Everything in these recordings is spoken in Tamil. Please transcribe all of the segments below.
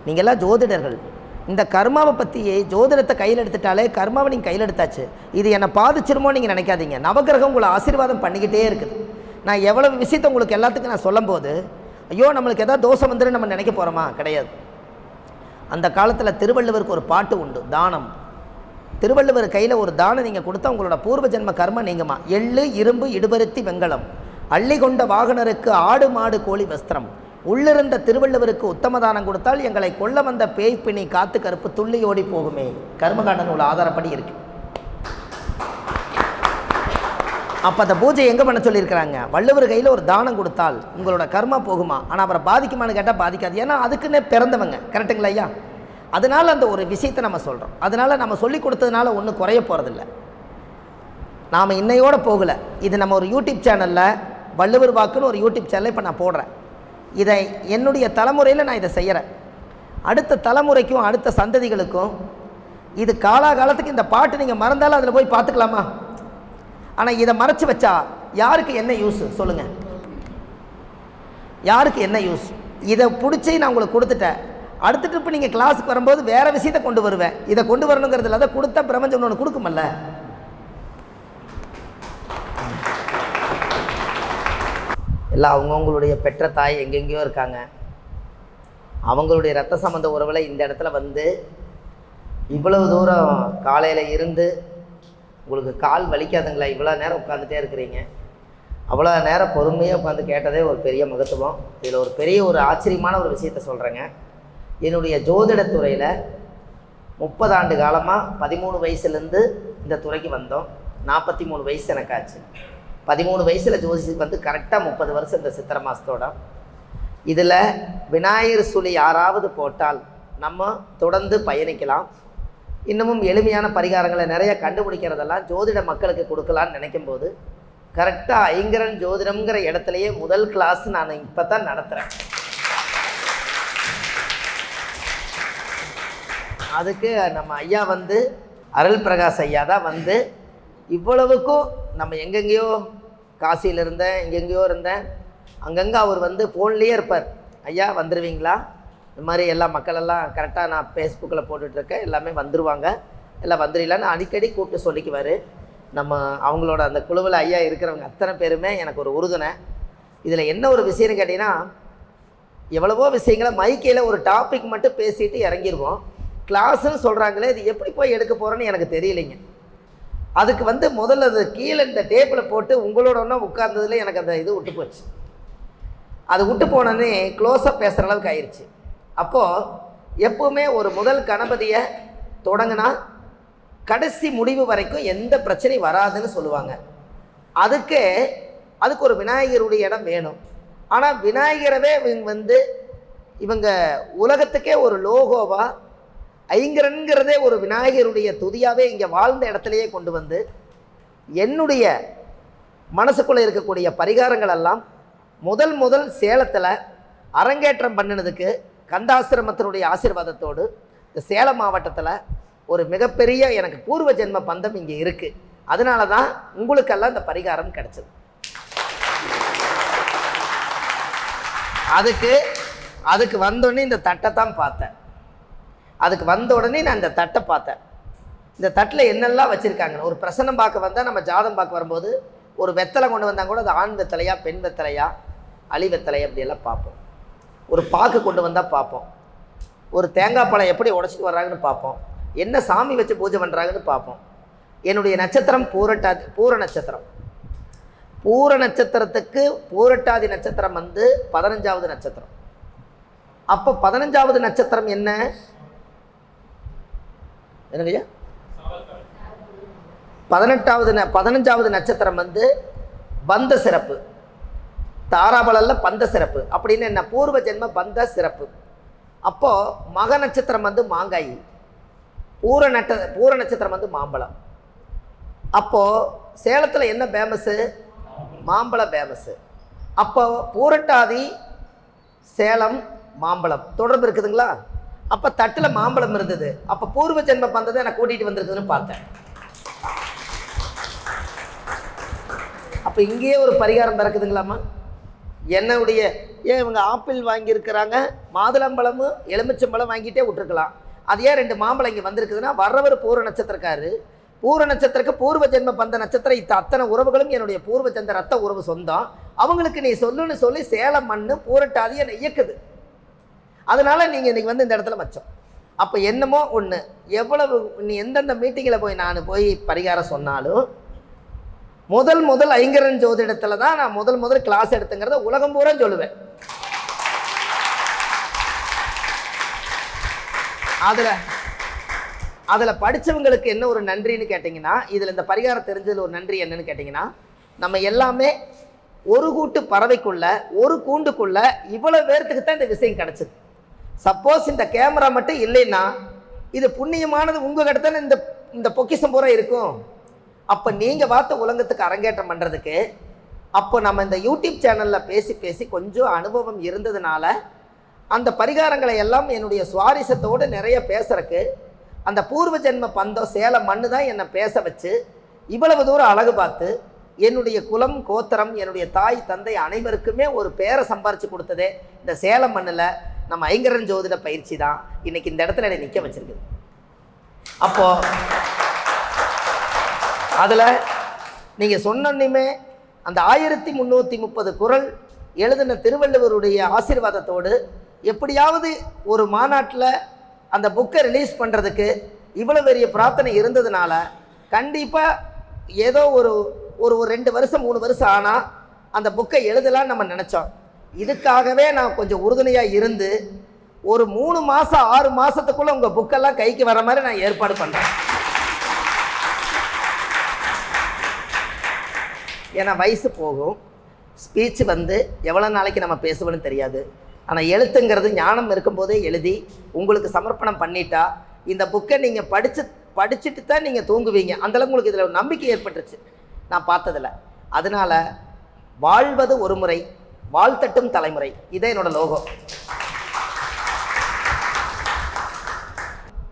நீங்கள்லாம் ஜோதிடர்கள். இந்த கர்மாவை பற்றி ஜோதிடத்தை கையில் எடுத்துட்டாலே கர்மாவை நீங்கள் கையில் எடுத்தாச்சு. இது என்னை பாதிச்சிருமோ நீங்கள் நினைக்காதீங்க. நவகிரகம் உங்களை ஆசீர்வாதம் பண்ணிக்கிட்டே இருக்குது. நான் எவ்வளவு விஷயத்தை உங்களுக்கு எல்லாத்துக்கும் நான் சொல்லும்போது ஐயோ நம்மளுக்கு எதாவது தோஷம் வந்துடும் நம்ம நினைக்க போகிறோமா? கிடையாது. அந்த காலத்தில் திருவள்ளுவருக்கு ஒரு பாட்டு உண்டு, தானம். திருவள்ளுவர் கையில் ஒரு தானம் நீங்கள் கொடுத்தா உங்களோட பூர்வ ஜென்ம கர்ம நீங்குமா. எள்ளு இரும்பு இடுபருத்தி வெங்கலம் அள்ளி கொண்ட வாகனருக்கு ஆடு மாடு கோழி வஸ்திரம் உள்ளிருந்த திருவள்ளுவருக்கு உத்தம தானம் கொடுத்தால் எங்களை கொல்ல வந்த பேய் பிணி காத்து கருப்பு துள்ளி ஓடி போகுமே. கர்மகாண்டன் உள்ள ஆதாரப்படி இருக்கு. அப்போ அந்த பூஜை எங்கே பண்ண சொல்லியிருக்கிறாங்க? வள்ளுவர் கையில் ஒரு தானம் கொடுத்தால் உங்களோட கர்மா போகுமா? ஆனால் அப்புறம் பாதிக்குமான்னு கேட்டால் பாதிக்காது. ஏன்னா அதுக்குன்னே பிறந்தவங்க. கரெக்டுங்களா ஐயா? அதனால் அந்த ஒரு விஷயத்தை நம்ம சொல்கிறோம். அதனால் நம்ம சொல்லி கொடுத்ததுனால ஒன்றும் குறைய போகிறதில்ல. நாம் இன்னையோடு போகலை. இது நம்ம ஒரு யூடியூப் சேனலில் வள்ளுவர் வாக்குன்னு ஒரு யூடியூப் சேனலை இப்போ நான் போடுறேன். இதை என்னுடைய தலைமுறையில் நான் இதை செய்கிறேன். அடுத்த தலைமுறைக்கும் அடுத்த சந்ததிகளுக்கும் இது காலாகாலத்துக்கு இந்த பாட்டு நீங்கள் மறந்தாலும் அதில் போய் பார்த்துக்கலாமா? ஆனால் இதை மறைச்சி வச்சா யாருக்கு என்ன யூஸ் சொல்லுங்கள்? யாருக்கு என்ன யூஸ்? இதை பிடிச்சி நான் உங்களுக்கு கொடுத்துட்டேன். அடுத்த ட்ரிப்பு நீங்கள் கிளாஸுக்கு வரும்போது வேறு விஷயத்தை கொண்டு வருவேன். இதை கொண்டு வரணுங்கிறதுல அதை கொடுத்தா பிரபஞ்சம் ஒன்று கொடுக்குமல்ல. எல்லாம் அவங்கவுங்களுடைய பெற்ற தாய் எங்கெங்கேயோ இருக்காங்க. அவங்களுடைய ரத்த சம்பந்த உறவில் இந்த இடத்துல வந்து இவ்வளவு தூரம் காலையில் இருந்து உங்களுக்கு கால் வலிக்காதுங்களா? இவ்வளோ நேரம் உட்காந்துட்டே இருக்கிறீங்க. அவ்வளோ நேரம் பொறுமையாக உட்காந்து கேட்டதே ஒரு பெரிய மகத்துவம். இதில் ஒரு பெரிய ஒரு ஆச்சரியமான ஒரு விஷயத்தை சொல்கிறேங்க. என்னுடைய ஜோதிடத்துறையில் 30 ஆண்டு காலமாக 13 வயசுலேருந்து இந்த துறைக்கு வந்தோம். 43 வயசு எனக்கு ஆச்சு. 13 வயசில் ஜோதிஷத்துக்கு வந்து கரெக்டாக 30 வருஷம் இந்த சித்திரை மாதத்தோட. இதில் விநாயகர் சுழி யாராவது போட்டால் நம்ம தொடர்ந்து பயணிக்கலாம். இன்னமும் எளிமையான பரிகாரங்களை நிறைய கண்டுபிடிக்கிறதெல்லாம் ஜோதிட மக்களுக்கு கொடுக்கலான்னு நினைக்கும் போது கரெக்டாக ஐங்கரன் ஜோதிடம்ங்கிற இடத்துலையே முதல் கிளாஸ் நான் இப்போ தான் நடத்துகிறேன். அதுக்கு நம்ம ஐயா வந்து அருள் பிரகாஷ் ஐயா தான் வந்து இவ்வளவுக்கும் நம்ம எங்கெங்கேயோ காசியில் இருந்தேன், எங்கெங்கேயோ இருந்தேன், அங்கங்கே அவர் வந்து ஃபோன்லேயே இருப்பார். ஐயா வந்துடுவீங்களா? இந்த மாதிரி எல்லா மக்களெல்லாம் கரெக்டாக நான் ஃபேஸ்புக்கில் போட்டுட்ருக்கேன், எல்லாமே வந்துடுவாங்க, எல்லாம் வந்துடலான்னு அடிக்கடி கூப்பிட்டு சொல்லிக்குவார். நம்ம அவங்களோட அந்த குழுவில் ஐயா இருக்கிறவங்க அத்தனை பேருமே எனக்கு ஒரு உறுதுணை. இதில் என்ன ஒரு விஷயம்னு கேட்டிங்கன்னா, எவ்வளவோ விஷயங்களை மைக்கையில் ஒரு டாபிக் மட்டும் பேசிட்டு இறங்கிடுவோம். கிளாஸுன்னு சொல்கிறாங்களே, இது எப்படி போய் எடுக்க போகிறேன்னு எனக்கு தெரியலைங்க. அதுக்கு வந்து முதல்ல அது கீழே இந்த டேப்பில் போட்டு உங்களோட ஒன்றா உட்கார்ந்ததில் எனக்கு அந்த இது விட்டு போச்சு. அது விட்டு போனோன்னே க்ளோஸாக பேசுகிற அளவுக்கு ஆயிடுச்சு. அப்போது எப்போவுமே ஒரு முதல் கணபதியை தொடங்கினா கடைசி முடிவு வரைக்கும் எந்த பிரச்சனையும் வராதுன்னு சொல்லுவாங்க. அதுக்கு ஒரு விநாயகருடைய இடம் வேணும். ஆனால் விநாயகரவே இவங்க உலகத்துக்கே ஒரு லோகோவாக ஐங்கரன்கிறதே ஒரு விநாயகருடைய துதியாகவே இங்கே வாழ்ந்த இடத்துலையே கொண்டு வந்து என்னுடைய மனசுக்குள்ளே இருக்கக்கூடிய பரிகாரங்கள் எல்லாம் முதல் சேலத்தில் அரங்கேற்றம் பண்ணினதுக்கு கந்தாசிரமத்தினுடைய ஆசீர்வாதத்தோடு இந்த சேலம் மாவட்டத்தில் ஒரு மிகப்பெரிய எனக்கு பூர்வ ஜென்ம பந்தம் இங்கே இருக்குது. அதனால தான் உங்களுக்கெல்லாம் இந்த பரிகாரம் கிடச்சிது. அதுக்கு வந்தோடனே இந்த தட்டை தான் பார்த்தேன். அதுக்கு வந்த உடனே நான் இந்த தட்டை பார்த்தேன். இந்த தட்டில் என்னெல்லாம் வச்சுருக்காங்கன்னு ஒரு பிரசன்னம் பார்க்க வந்தால், நம்ம ஜாதம் பார்க்க வரும்போது ஒரு வெத்தலை கொண்டு வந்தால் கூட அது ஆண் வெத்தலையா பெண் வெத்தலையா அலி வெத்தலையா அப்படியெல்லாம் பார்ப்போம். ஒரு பாக்கு கொண்டு வந்தால் பார்ப்போம். ஒரு தேங்காய் பழம் எப்படி உடச்சிட்டு வர்றாங்கன்னு பார்ப்போம். என்ன சாமி வச்சு பூஜை பண்ணுறாங்கன்னு பார்ப்போம். என்னுடைய நட்சத்திரம் பூர நட்சத்திரம். பூர நட்சத்திரத்துக்கு பூரட்டாதி நட்சத்திரம் 15வது நட்சத்திரம். அப்போ 15வது நட்சத்திரம் என்னங்கய்யா? 15வது நட்சத்திரம் பந்த சிறப்பு. தாராபலல்ல பந்த சிறப்பு அப்படின்னு என்ன? பூர்வ ஜென்ம பந்த சிறப்பு. அப்போது மக நட்சத்திரம் மாங்காய், பூர நட்சத்திரம் மாம்பழம். அப்போது சேலத்தில் என்ன ஃபேமஸ்ஸு? மாம்பழம் ஃபேமஸ்ஸு. அப்போ பூரட்டாதி சேலம் மாம்பழம் தொடர்பு இருக்குதுங்களா? அப்போ தட்டில் மாம்பழம் இருந்தது. அப்போ பூர்வ ஜென்ம பந்தத்தை எனக்கு கூட்டிகிட்டு வந்திருக்குதுன்னு பார்த்தேன். அப்போ இங்கேயே ஒரு பரிகாரம் பிறக்குதுங்களாம்மா? என்னுடைய ஏன் இவங்க ஆப்பிள் வாங்கியிருக்கிறாங்க, மாதுளம்பழமும் எலுமிச்சம்பழம் வாங்கிட்டே விட்டுருக்கலாம். அது ஏன் 2 மாம்பழம் இங்கே வந்திருக்குதுன்னா, வர்றவர் பூர நட்சத்திரக்காரு, பூர நட்சத்திரக்கு பூர்வ ஜென்ம பந்த நட்சத்திரம் அத்தனை உறவுகளும் என்னுடைய பூர்வ ஜென்ம ரத்த உறவு சொந்தம். அவங்களுக்கு நீ சொல்லுன்னு சொல்லி சேலம் மண்ணு பூரட்டாதி என்னை இயக்குது. அதனால நீங்கள் இன்றைக்கி வந்து இந்த இடத்துல வச்சோம். அப்போ என்னமோ ஒன்று, எவ்வளவு நீ எந்தெந்த மீட்டிங்கில் போய் நான் போய் பரிகாரம் சொன்னாலும் முதல் ஐங்கரன் ஜோதிடத்தில் தான் நான் முதல் கிளாஸ் எடுத்துங்கிறத உலகம் பூரா சொல்லுவேன். அதில் படித்தவங்களுக்கு என்ன ஒரு நன்றின்னு கேட்டிங்கன்னா, இதில் இந்த பரிகாரம் தெரிஞ்சதில் ஒரு நன்றி என்னன்னு கேட்டிங்கன்னா, நம்ம எல்லாமே ஒரு கூட்டு பறவைக்குள்ள ஒரு கூண்டுக்குள்ள இவ்வளோ பேர்த்துக்கு தான் இந்த விஷயம் கிடச்சிது. சப்போஸ் இந்த கேமரா மட்டும் இல்லைன்னா இது புண்ணியமானது உங்கள் கிட்ட தானே இந்த பொக்கிஷம் பூரா இருக்கும். அப்போ நீங்கள் பார்த்த உலகத்துக்கு அரங்கேற்றம் பண்ணுறதுக்கு அப்போ நம்ம இந்த யூடியூப் சேனலில் பேசி கொஞ்சம் அனுபவம் இருந்ததுனால அந்த பரிகாரங்களை எல்லாம் என்னுடைய சுவாரஸ்யத்தோடு நிறைய பேசுறதுக்கு அந்த பூர்வ ஜென்ம பந்தம் சேலம் மண்ணு தான் என்னை பேச வச்சு இவ்வளவு தூரம் அழகு பார்த்து என்னுடைய குலம் கோத்திரம் என்னுடைய தாய் தந்தை அனைவருக்குமே ஒரு பேரை சம்பாரித்து கொடுத்ததே இந்த சேலம் மண்ணில் நம்ம ஐங்கரன் ஜோதிட பயிற்சி தான் இன்றைக்கி இந்த இடத்துல என்னை நிற்க வச்சுருக்குது. அப்போது அதில் நீங்கள் சொன்னோன்னுமே அந்த 1330 குறள் எழுதின திருவள்ளுவருடைய ஆசீர்வாதத்தோடு எப்படியாவது ஒரு மாநாட்டில் அந்த புக்கை ரிலீஸ் பண்ணுறதுக்கு இவ்வளோ பெரிய பிரார்த்தனை இருந்ததுனால கண்டிப்பாக ஏதோ ஒரு 2 வருஷம் 3 வருஷம் ஆனால் அந்த புக்கை எழுதலான்னு நம்ம நினச்சோம். இதுக்காகவே நான் கொஞ்சம் உறுதுணையாக இருந்து ஒரு 3 மாதம் 6 மாதத்துக்குள்ளே உங்கள் புக்கெல்லாம் கைக்கு வர மாதிரி நான் ஏற்பாடு பண்ணுறேன். ஏன்னா வயசு போகும், ஸ்பீச் வந்து எவ்வளோ நாளைக்கு நம்ம பேசுவோன்னு தெரியாது. ஆனால் எழுத்துங்கிறது ஞானம் இருக்கும்போதே எழுதி உங்களுக்கு சமர்ப்பணம் பண்ணிட்டா இந்த புக்கை நீங்கள் படிச்சுட்டு தான் நீங்கள் தூங்குவீங்க. அந்தளவுக்கு உங்களுக்கு இதில் ஒரு நம்பிக்கை ஏற்பட்டுருச்சு நான் பார்த்ததில். அதனால் வாழ்வது ஒரு முறை, வாழ்த்தட்டும் தலைமுறை, இதே என்னோட லோகம்.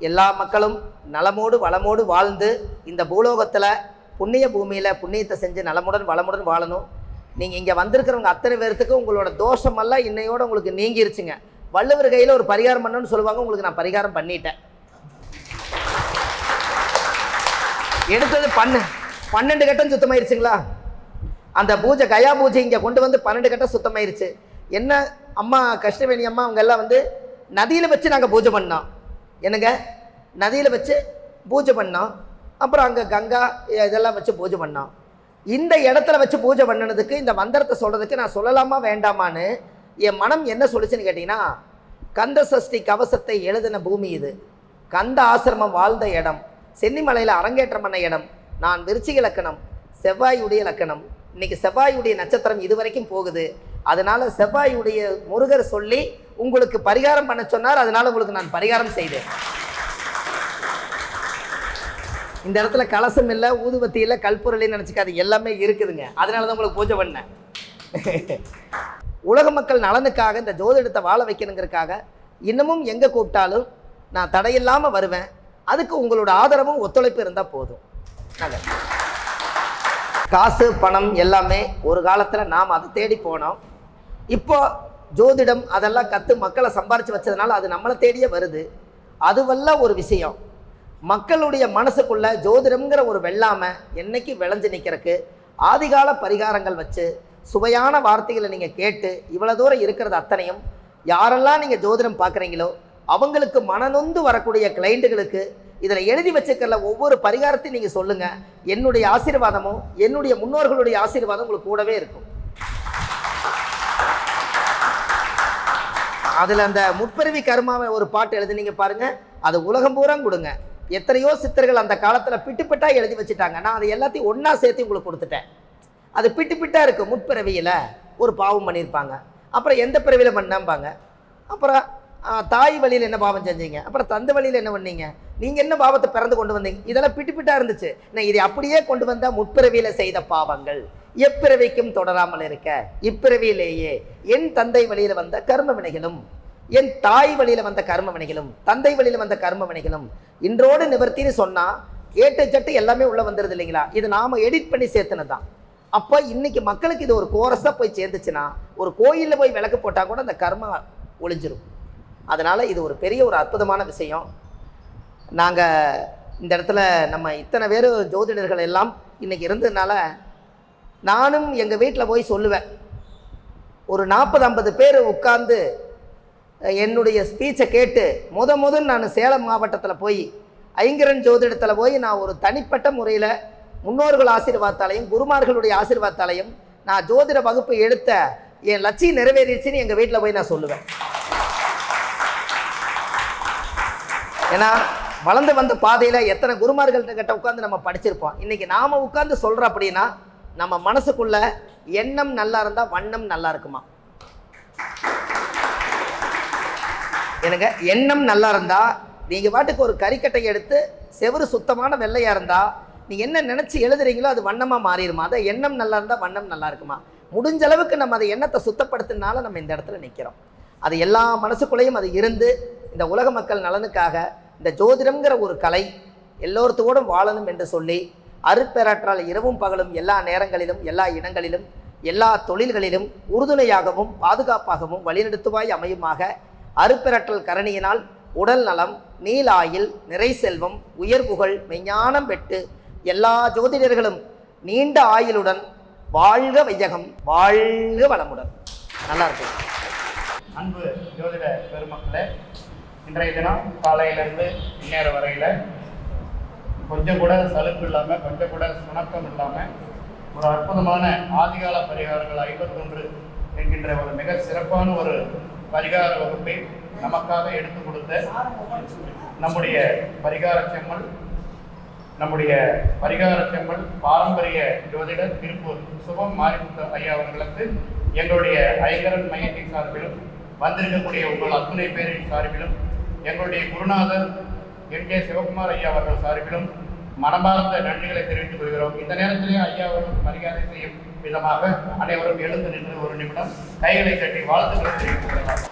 எல்லா மக்களும் நலமோடு வளமோடு வாழ்ந்து இந்த பூலோகத்தில் புண்ணிய பூமியில் புண்ணியத்தை செஞ்சு நலமுடன் வளமுடன் வாழணும். நீங்கள் இங்கே வந்திருக்கிறவங்க அத்தனை பேர்த்துக்கு உங்களோட தோஷமெல்லாம் இன்னையோடு உங்களுக்கு நீங்கிருச்சுங்க. வள்ளுவர் கையில் ஒரு பரிகாரம் பண்ணணும்னு சொல்லுவாங்க, உங்களுக்கு நான் பரிகாரம் பண்ணிட்டேன். எடுத்தது 12 கட்டம் சுத்தமாயிருச்சுங்களா? அந்த பூஜை கயா பூஜை இங்கே கொண்டு வந்து 12 கட்டம் சுத்தமாயிருச்சு. என்ன அம்மா கஷ்டவேணி அம்மா அவங்க எல்லாம் வந்து நதியில் வச்சு நாங்கள் பூஜை பண்ணோம். என்னங்க நதியில் வச்சு பூஜை பண்ணோம். அப்புறம் அங்கே கங்கா இதெல்லாம் வச்சு பூஜை பண்ணோம். இந்த இடத்துல வச்சு பூஜை பண்ணினதுக்கு இந்த மந்திரத்தை சொல்கிறதுக்கு நான் சொல்லலாமா வேண்டாமான்னு என் மனம் என்ன சொல்லிச்சுன்னு கேட்டிங்கன்னா, கந்த சஷ்டி கவசத்தை எழுதின பூமி இது, கந்த ஆசிரமம் வாழ்ந்த இடம், சென்னிமலையில் அரங்கேற்றம் பண்ண இடம், நான் விருச்சிக லக்கணம், செவ்வாயுடைய லக்கணம். இன்றைக்கி செவ்வாயுடைய நட்சத்திரம் இது வரைக்கும் போகுது. அதனால் செவ்வாயுடைய முருகர் சொல்லி உங்களுக்கு பரிகாரம் பண்ண சொன்னார். அதனால் உங்களுக்கு நான் பரிகாரம் செய்தேன். இந்த இடத்துல கலசம் இல்லை, ஊதுபத்தி இல்லை, கல்பொருளின்னு நினச்சிக்காது, எல்லாமே இருக்குதுங்க. அதனால தான் உங்களுக்கு பூஜை பண்ணேன். உலக மக்கள் நலனுக்காக இந்த ஜோதிடத்தை வாழ வைக்கணுங்கிறதுக்காக இன்னமும் எங்கே கூப்பிட்டாலும் நான் தடையில்லாமல் வருவேன். அதுக்கு உங்களோட ஆதரவும் ஒத்துழைப்பு இருந்தால் போதும். காசு பணம் எல்லாமே ஒரு காலத்தில் நாம் அதை தேடி போனோம். இப்போ ஜோதிடம் அதெல்லாம் கற்று மக்களை சம்பாரித்து வச்சதுனால அது நம்மளை தேடியே வருது. அதுவெல்லாம் ஒரு விஷயம். மக்களுடைய மனசுக்குள்ள ஜோதிடம்ங்கிற ஒரு வெள்ளாமை என்னைக்கு விளைஞ்சு நிற்கிறதுக்கு ஆதிகால பரிகாரங்கள் வச்சு சுவையான வார்த்தைகளை நீங்கள் கேட்டு இவ்வளோ தூரம் இருக்கிறது அத்தனையும் யாரெல்லாம் நீங்கள் ஜோதிடம் பார்க்குறீங்களோ அவங்களுக்கு மனநொந்து வரக்கூடிய கிளைண்ட்டுகளுக்கு இதில் எழுதி வச்சுக்கல ஒவ்வொரு பரிகாரத்தையும் நீங்கள் சொல்லுங்கள். என்னுடைய ஆசீர்வாதமும் என்னுடைய முன்னோர்களுடைய ஆசீர்வாதம் உங்களுக்கு கூடவே இருக்கும். அதில் அந்த முற்பிறவி கர்மாவை ஒரு பாட்டு எழுதுனீங்க பாருங்கள், அது உலகம் பூரா கொடுங்க. எத்தனையோ சித்தர்கள் அந்த காலத்தில் பிட்டுப்பிட்டாக எழுதி வச்சுட்டாங்க. நான் அதை எல்லாத்தையும் ஒன்றா சேர்த்து உங்களுக்கு கொடுத்துட்டேன். அது பிட்டுப்பிட்டாக இருக்குது. முற்பிறவியில் ஒரு பாவம் பண்ணியிருப்பாங்க, அப்புறம் எந்த பிறவியில் பண்ணாம்பாங்க, அப்புறம் தாய் வழியில் என்ன பாவம் செஞ்சீங்க, அப்புறம் தந்தை வழியில் என்ன பண்ணீங்க, நீங்கள் என்ன பாவத்தை பிறந்து கொண்டு வந்தீங்க, இதெல்லாம் பிட்டுப்பிட்டாக இருந்துச்சு. நான் இதை அப்படியே கொண்டு வந்தால் முற்பிறவியில் செய்த பாவங்கள் எப்பிறவிக்கும் தொடராமல் இருக்க இப்பிறவியிலேயே என் தந்தை வழியில் வந்த கர்ம வினைகளும் என் தாய் வழியில் வந்த கர்ம வினைகளும் தந்தை வழியில் வந்த கர்ம வினைகளும் இன்றோடு நிவர்த்தின்னு சொன்னால் ஏட்டு சட்டு எல்லாமே உள்ளே வந்துடுது இல்லைங்களா? இது நாம் எடிட் பண்ணி சேர்த்துனது தான். அப்போ இன்னைக்கு மக்களுக்கு இது ஒரு கோரஸாக போய் சேர்ந்துச்சுன்னா, ஒரு கோயிலில் போய் விளக்கு போட்டால் கூட அந்த கர்மா ஒழிஞ்சிரும். அதனால் இது ஒரு பெரிய ஒரு அற்புதமான விஷயம். நாங்கள் இந்த இடத்துல நம்ம இத்தனை பேர் ஜோதிடர்கள் எல்லாம் இன்றைக்கி இருந்ததுனால, நானும் எங்கள் வீட்டில் போய் சொல்லுவேன். ஒரு 40-50 பேர் உட்கார்ந்து என்னுடைய ஸ்பீச்சை கேட்டு முதல் நான் சேலம் மாவட்டத்தில் போய் ஐங்கரன் ஜோதிடத்தில் போய் நான் ஒரு தனிப்பட்ட முறையில் முன்னோர்கள் ஆசீர்வாதத்தாலையும் குருமார்களுடைய ஆசீர்வாதத்தாலையும் நான் ஜோதிட வகுப்பு எடுத்த என் லட்சியம் நிறைவேறிடுச்சுன்னு எங்கள் வீட்டில் போய் நான் சொல்லுவேன். ஏன்னா வளர்ந்து வந்த பாதையில் எத்தனை குருமார்கள்கிட்ட உட்காந்து நம்ம படிச்சிருப்போம். இன்றைக்கி நாம் உட்காந்து சொல்கிறோம் அப்படின்னா நம்ம மனசுக்குள்ள எண்ணம் நல்லா இருந்தால் வண்ணம் நல்லா இருக்குமா? எனக்கு எண்ணம் நல்லா இருந்தால் நீங்கள் பாட்டுக்கு ஒரு கறிக்கட்டையை எடுத்து செவரு சுத்தமான வெள்ளையாக இருந்தால் நீங்கள் என்ன நினச்சி எழுதுறீங்களோ அது வண்ணமாக மாறிடுமா? அதை எண்ணம் நல்லா இருந்தால் வண்ணம் நல்லா இருக்குமா? முடிஞ்ச அளவுக்கு நம்ம அதை எண்ணத்தை சுத்தப்படுத்தினால நம்ம இந்த இடத்துல நிற்கிறோம். அது எல்லா மனசுக்குள்ளேயும் அது இருந்து இந்த உலக மக்கள் நலனுக்காக இந்த ஜோதிடம்ங்கிற ஒரு கலை எல்லோருத்தோடும் வாழணும் என்று சொல்லி அருட்பேராற்றால் இரவும் பகலும் எல்லா நேரங்களிலும் எல்லா இடங்களிலும் எல்லா தொழில்களிலும் உறுதுணையாகவும் பாதுகாப்பாகவும் வழிநடத்துவாய் அமையுமாக அருட்பேராற்றல் கரணியினால் உடல் நலம், நீலாயில், நிறை செல்வம், உயர்வுகள், மெஞ்ஞானம் பெற்று எல்லா ஜோதிடர்களும் நீண்ட ஆயுளுடன் வாழ்க வையகம், வாழ்க வளமுடன். நல்லா இருக்கு. அன்பு ஜோதிட பெருமக்களே, இன்றைய தினம் காலையிலேருந்து இந்நேரம் வரையில் கொஞ்சம் கூட சலுப்பு இல்லாமல், கொஞ்சம் கூட சுணக்கம் இல்லாமல் ஒரு அற்புதமான ஆதிகால பரிகாரங்கள் 51 என்கின்ற ஒரு மிக சிறப்பான ஒரு பரிகார வகுப்பை நமக்காக எடுத்து கொடுத்த நம்முடைய பரிகார செம்மல் பாரம்பரிய ஜோதிடர் திருப்பூர் சுபம் மாரிமுத்து ஐயா அவர்களுக்கு எங்களுடைய ஐங்கரன் மையத்தின் சார்பிலும் வந்திருக்கக்கூடிய உங்கள் அத்துணை பேரின் சார்பிலும் எங்களுடைய குருநாதர் என்.கே. சிவகுமார் ஐயா அவர்கள் சார்பிலும் மனமார்ந்த நன்றிகளை தெரிவித்துக் கொள்கிறோம். இந்த நேரத்திலே ஐயா அவர்களுக்கு மரியாதை செய்யும் விதமாக அனைவரும் எழுந்து நின்று ஒரு நிமிடம் கைகளை கட்டி வாழ்த்துக்களை தெரிவித்துக் கொள்ளலாம்.